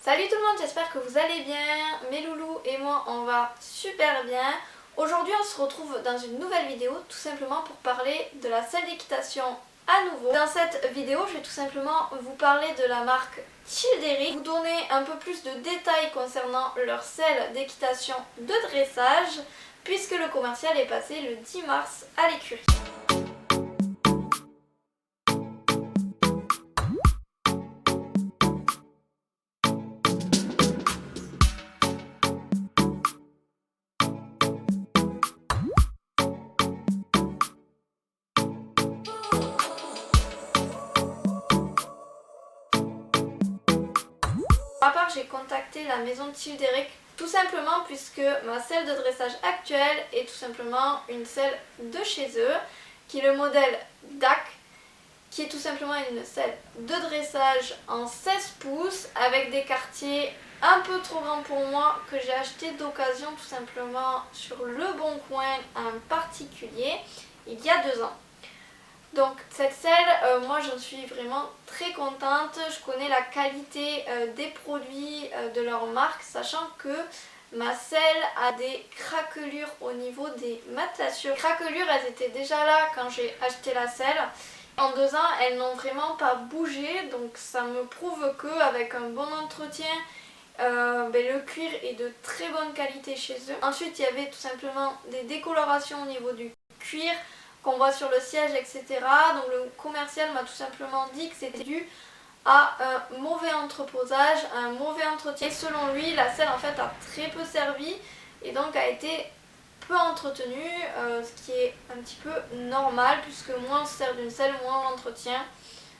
Salut tout le monde, j'espère que vous allez bien. Mes loulous et moi on va super bien. Aujourd'hui on se retrouve dans une nouvelle vidéo tout simplement pour parler de la selle d'équitation à nouveau. Dans cette vidéo je vais tout simplement vous parler de la marque Childeric, vous donner un peu plus de détails concernant leur selle d'équitation de dressage puisque le commercial est passé le 10 mars à l'écurie. Pour ma part, j'ai contacté la maison de Childeric tout simplement puisque ma selle de dressage actuelle est tout simplement une selle de chez eux, qui est le modèle DAC, qui est tout simplement une selle de dressage en 16 pouces avec des quartiers un peu trop grands pour moi que j'ai acheté d'occasion tout simplement sur Le Bon Coin à un particulier il y a 2 ans. Donc cette selle, moi j'en suis vraiment très contente. Je connais la qualité des produits de leur marque, sachant que ma selle a des craquelures au niveau des matelassures. Les craquelures, elles étaient déjà là quand j'ai acheté la selle. En 2 ans, elles n'ont vraiment pas bougé, donc ça me prouve qu'avec un bon entretien, le cuir est de très bonne qualité chez eux. Ensuite, il y avait tout simplement des décolorations au niveau du cuir qu'on voit sur le siège, etc. Donc le commercial m'a tout simplement dit que c'était dû à un mauvais entreposage, un mauvais entretien. Et selon lui, la selle en fait a très peu servi et donc a été peu entretenue, ce qui est un petit peu normal puisque moins on se sert d'une selle, moins on l'entretient.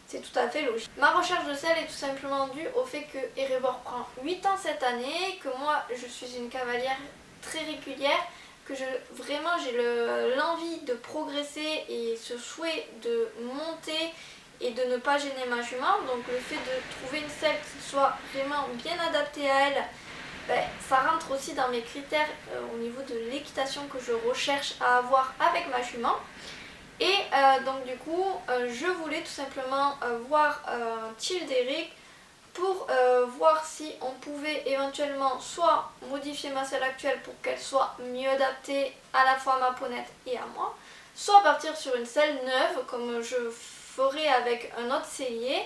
C'est tout à fait logique. Ma recherche de selle est tout simplement due au fait que Erebor prend 8 ans cette année, que moi je suis une cavalière très régulière, que vraiment j'ai l'envie de progresser et ce souhait de monter et de ne pas gêner ma jument. Donc le fait de trouver une selle qui soit vraiment bien adaptée à elle, ça rentre aussi dans mes critères au niveau de l'équitation que je recherche à avoir avec ma jument. Et donc du coup je voulais tout simplement voir Childeric pour voir si on pouvait éventuellement soit modifier ma selle actuelle pour qu'elle soit mieux adaptée à la fois à ma ponette et à moi, soit partir sur une selle neuve comme je ferai avec un autre sellier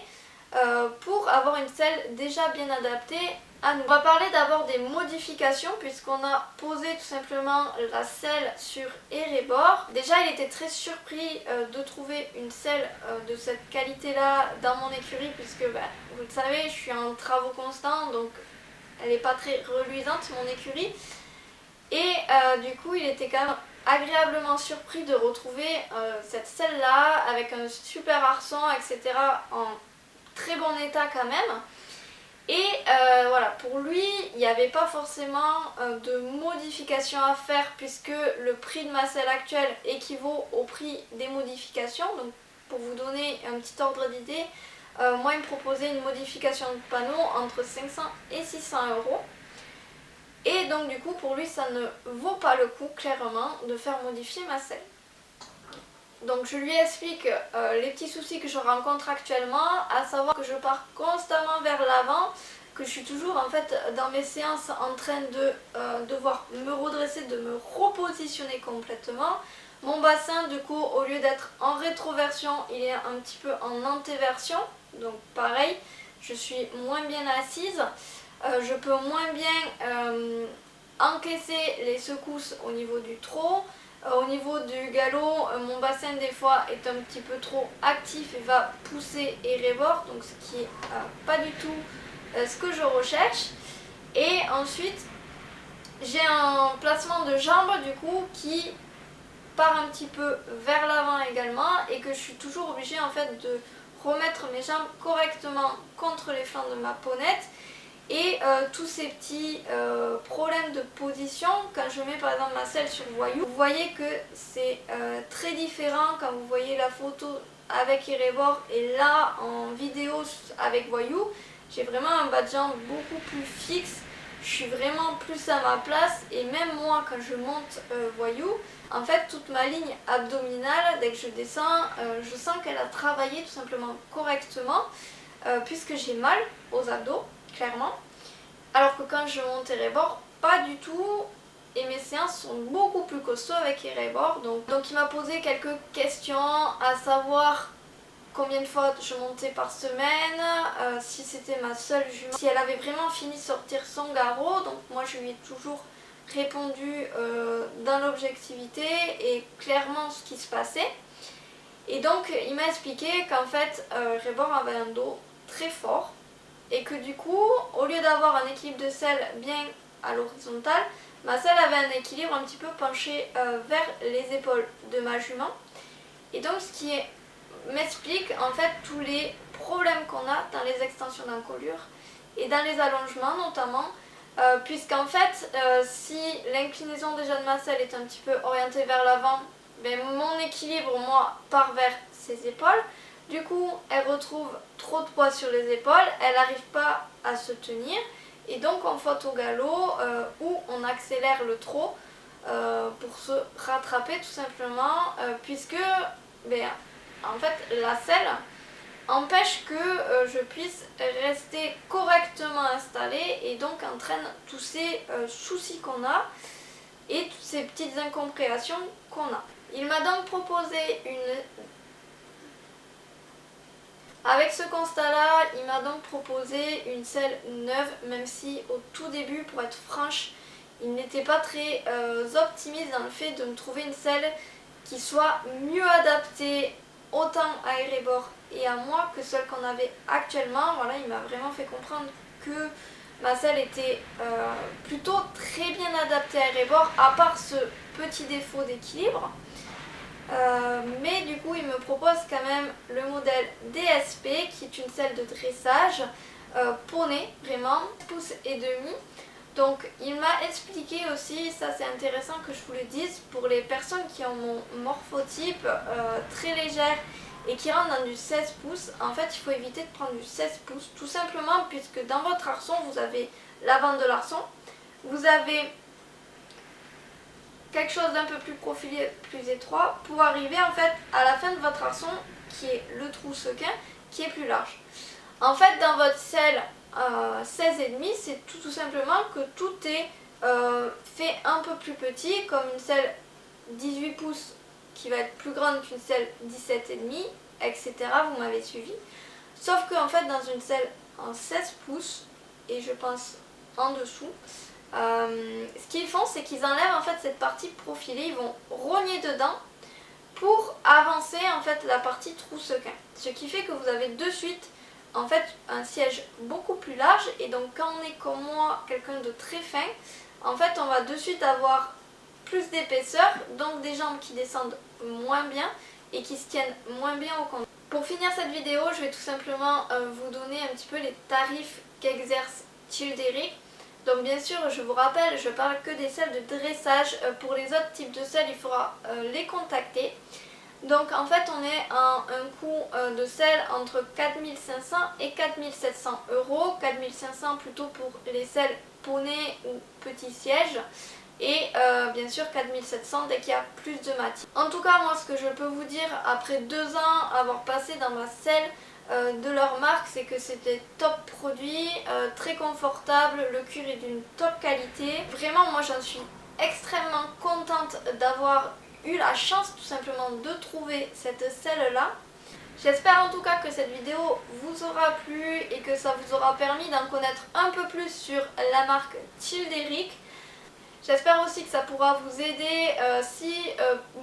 pour avoir une selle déjà bien adaptée à nous. On va parler d'abord des modifications puisqu'on a posé tout simplement la selle sur Erebor. Déjà il était très surpris de trouver une selle de cette qualité là dans mon écurie puisque vous le savez je suis en travaux constants donc elle n'est pas très reluisante mon écurie. Et du coup il était quand même agréablement surpris de retrouver cette selle là avec un super arçon etc. en très bon état quand même. Et voilà, pour lui, il n'y avait pas forcément de modifications à faire puisque le prix de ma selle actuelle équivaut au prix des modifications. Donc pour vous donner un petit ordre d'idée, moi il me proposait une modification de panneau entre 500 et 600 €. Et donc du coup pour lui ça ne vaut pas le coup clairement de faire modifier ma selle. Donc je lui explique les petits soucis que je rencontre actuellement, à savoir que je pars constamment vers l'avant, que je suis toujours en fait dans mes séances en train de devoir me redresser, de me repositionner complètement. Mon bassin du coup au lieu d'être en rétroversion, il est un petit peu en antéversion, donc pareil, je suis moins bien assise, je peux moins bien encaisser les secousses au niveau du trot. Au niveau du galop, mon bassin des fois est un petit peu trop actif et va pousser Erebor, donc ce qui est pas du tout ce que je recherche. Et ensuite, j'ai un placement de jambes du coup qui part un petit peu vers l'avant également et que je suis toujours obligée en fait de remettre mes jambes correctement contre les flancs de ma ponette. Et tous ces petits problèmes de position, quand je mets par exemple ma selle sur voyou, vous voyez que c'est très différent quand vous voyez la photo avec Erebor et là en vidéo avec voyou. J'ai vraiment un bas de jambe beaucoup plus fixe, je suis vraiment plus à ma place et même moi quand je monte voyou, en fait toute ma ligne abdominale, dès que je descends, je sens qu'elle a travaillé tout simplement correctement puisque j'ai mal aux abdos clairement. Alors que quand je monte Erebor, pas du tout. Et mes séances sont beaucoup plus costauds avec Erebor. Donc il m'a posé quelques questions, à savoir combien de fois je montais par semaine, si c'était ma seule jument, si elle avait vraiment fini de sortir son garrot. Donc moi je lui ai toujours répondu dans l'objectivité et clairement ce qui se passait. Et donc il m'a expliqué qu'en fait Erebor avait un dos très fort et que du coup, au lieu d'avoir un équilibre de selle bien à l'horizontale, ma selle avait un équilibre un petit peu penché vers les épaules de ma jument. Et donc ce qui m'explique en fait tous les problèmes qu'on a dans les extensions d'encolure et dans les allongements notamment, puisqu'en fait si l'inclinaison déjà de ma selle est un petit peu orientée vers l'avant, ben, mon équilibre moi part vers ses épaules. Du coup, elle retrouve trop de poids sur les épaules, elle n'arrive pas à se tenir et donc on faute au galop ou on accélère le trot pour se rattraper tout simplement puisque ben, en fait la selle empêche que je puisse rester correctement installée et donc entraîne tous ces soucis qu'on a et toutes ces petites incompréhensions qu'on a. Il m'a donc proposé Avec ce constat-là, il m'a donc proposé une selle neuve, même si au tout début, pour être franche, il n'était pas très optimiste dans le fait de me trouver une selle qui soit mieux adaptée autant à Erebor et à moi que celle qu'on avait actuellement. Voilà, il m'a vraiment fait comprendre que ma selle était plutôt très bien adaptée à Erebor, à part ce petit défaut d'équilibre. Mais du coup il me propose quand même le modèle DSP qui est une selle de dressage poney, vraiment 1,5 pouces. Donc il m'a expliqué aussi, ça c'est intéressant que je vous le dise, pour les personnes qui ont mon morphotype très légère et qui rentrent dans du 16 pouces, en fait il faut éviter de prendre du 16 pouces tout simplement puisque dans votre arçon vous avez l'avant de l'arçon, vous avez quelque chose d'un peu plus profilé, plus étroit, pour arriver en fait à la fin de votre arçon qui est le trou sequin qui est plus large. En fait dans votre selle 16,5 c'est tout simplement que tout est fait un peu plus petit, comme une selle 18 pouces qui va être plus grande qu'une selle 17,5, etc. Vous m'avez suivi. Sauf qu'en fait dans une selle en 16 pouces, et je pense en dessous, ce qu'ils font c'est qu'ils enlèvent en fait cette partie profilée, ils vont rogner dedans pour avancer en fait la partie trou sequin, ce qui fait que vous avez de suite en fait un siège beaucoup plus large. Et donc quand on est comme moi quelqu'un de très fin, en fait on va de suite avoir plus d'épaisseur, donc des jambes qui descendent moins bien et qui se tiennent moins bien au compte. Pour finir cette vidéo, je vais tout simplement vous donner un petit peu les tarifs qu'exerce Childeric. Donc bien sûr, je vous rappelle, je parle que des selles de dressage. Pour les autres types de selles, il faudra les contacter. Donc en fait, on est à un coût de selle entre 4 500 et 4 700 €. 4 500 plutôt pour les selles poney ou petit siège. Et bien sûr 4 700 dès qu'il y a plus de matière. En tout cas, moi ce que je peux vous dire après 2 ans avoir passé dans ma selle de leur marque, c'est que c'était top produit, très confortable, le cuir est d'une top qualité. Vraiment moi j'en suis extrêmement contente d'avoir eu la chance tout simplement de trouver cette selle là. J'espère en tout cas que cette vidéo vous aura plu et que ça vous aura permis d'en connaître un peu plus sur la marque Childeric. J'espère aussi que ça pourra vous aider si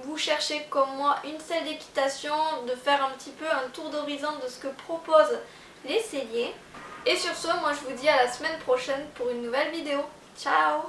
vous cherchez comme moi une selle d'équitation, de faire un petit peu un tour d'horizon de ce que proposent les selliers. Et sur ce, moi je vous dis à la semaine prochaine pour une nouvelle vidéo. Ciao!